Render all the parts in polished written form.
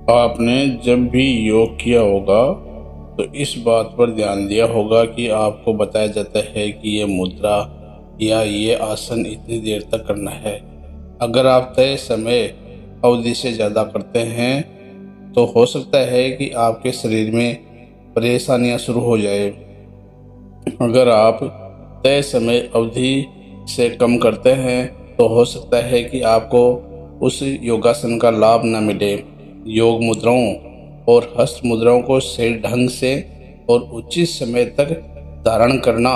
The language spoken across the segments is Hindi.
आपने जब भी योग किया होगा तो इस बात पर ध्यान दिया होगा कि आपको बताया जाता है कि ये मुद्रा या ये आसन इतनी देर तक करना है। अगर आप तय समय अवधि से ज़्यादा करते हैं तो हो सकता है कि आपके शरीर में परेशानियां शुरू हो जाए। अगर आप तय समय अवधि से कम करते हैं तो हो सकता है कि आपको उस योगासन का लाभ न मिले। योग मुद्राओं और हस्त मुद्राओं को सही ढंग से और उचित समय तक धारण करना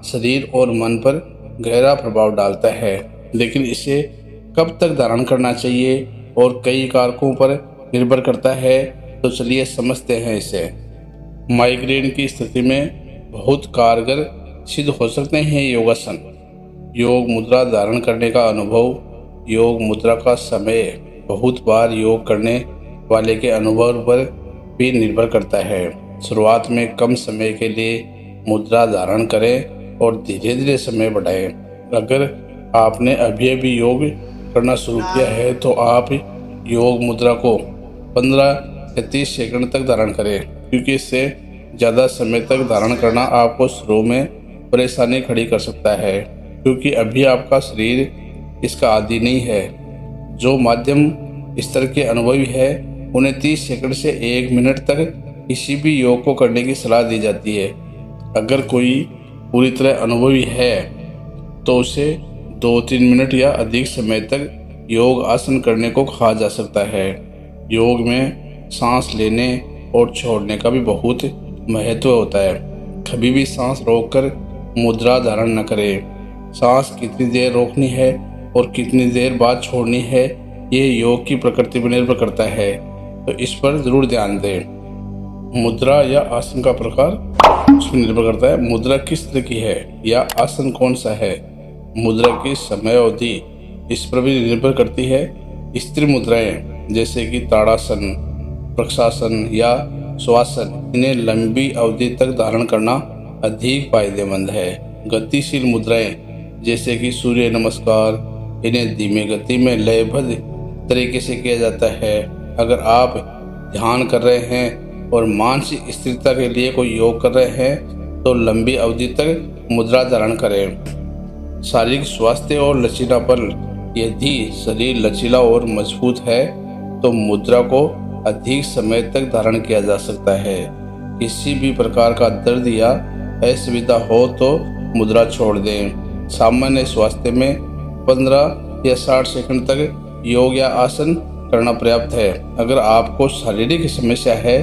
शरीर और मन पर गहरा प्रभाव डालता है, लेकिन इसे कब तक धारण करना चाहिए और कई कारकों पर निर्भर करता है। तो चलिए समझते हैं इसे। माइग्रेन की स्थिति में बहुत कारगर सिद्ध हो सकते हैं योगासन। योग मुद्रा धारण करने का अनुभव योग मुद्रा का समय बहुत बार योग करने वाले के अनुभव पर भी निर्भर करता है। शुरुआत में कम समय के लिए मुद्रा धारण करें और धीरे धीरे समय बढ़ाएं। अगर आपने अभी अभी योग करना शुरू किया है तो आप योग मुद्रा को 15 से 30 सेकंड तक धारण करें, क्योंकि इससे ज़्यादा समय तक धारण करना आपको शुरू में परेशानी खड़ी कर सकता है, क्योंकि अभी आपका शरीर इसका आदी नहीं है। जो मध्यम स्तर के अनुभवी है उन्हें 30 सेकंड से 1 मिनट तक किसी भी योग को करने की सलाह दी जाती है। अगर कोई पूरी तरह अनुभवी है तो उसे 2-3 मिनट या अधिक समय तक योग आसन करने को कहा जा सकता है। योग में सांस लेने और छोड़ने का भी बहुत महत्व होता है। कभी भी सांस रोककर मुद्रा धारण न करें। सांस कितनी देर रोकनी है और कितनी देर बाद छोड़नी है, ये योग की प्रकृति पर निर्भर करता है, तो इस पर जरूर ध्यान दें। मुद्रा या आसन का प्रकार उस पर निर्भर करता है। मुद्रा किस तरह की है या आसन कौन सा है, मुद्रा की समय अवधि इस पर भी निर्भर करती है। स्थिर मुद्राएं जैसे कि ताड़ासन, वृक्षासन या श्वासन, इन्हें लंबी अवधि तक धारण करना अधिक फायदेमंद है। गतिशील मुद्राएं जैसे कि सूर्य नमस्कार, इन्हें धीमी गति में लयबद्ध तरीके से किया जाता है। अगर आप ध्यान कर रहे हैं और मानसिक स्थिरता के लिए कोई योग कर रहे हैं तो लंबी अवधि तक मुद्रा धारण करें। शारीरिक स्वास्थ्य और लचीलापन, यदि शरीर लचीला और मजबूत है तो मुद्रा को अधिक समय तक धारण किया जा सकता है। किसी भी प्रकार का दर्द या असुविधा हो तो मुद्रा छोड़ दें। सामान्य स्वास्थ्य में 15 या 60 सेकंड तक योग या आसन करना पर्याप्त है। अगर आपको शारीरिक समस्या है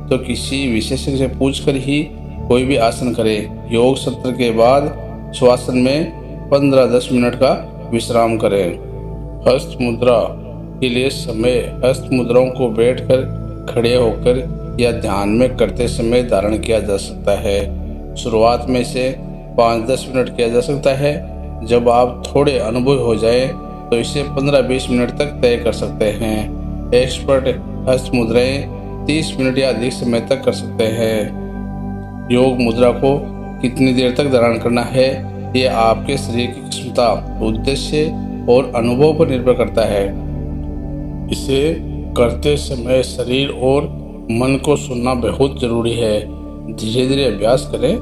तो किसी विशेषज्ञ से पूछकर ही कोई भी आसन करें। योग सत्र के बाद श्वासन में 15-10 मिनट का विश्राम करें। हस्त मुद्रा के लिए समय हस्त मुद्राओं को बैठकर, खड़े होकर या ध्यान में करते समय धारण किया जा सकता है। शुरुआत में इसे 5-10 मिनट किया जा सकता है। जब आप थोड़े अनुभवी हो जाए तो इसे 15-20 मिनट तक तय कर सकते हैं। एक्सपर्ट हस्त मुद्राएं 30 मिनट या अधिक समय तक कर सकते हैं। योग मुद्रा को कितनी देर तक धारण करना है, ये आपके शरीर की क्षमता, उद्देश्य और अनुभव पर निर्भर करता है। इसे करते समय शरीर और मन को सुनना बहुत जरूरी है। धीरे धीरे अभ्यास करें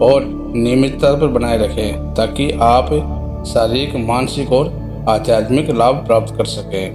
और नियमितता पर बनाए रखें ताकि आप शारीरिक, मानसिक और आध्यात्मिक लाभ प्राप्त कर सकें।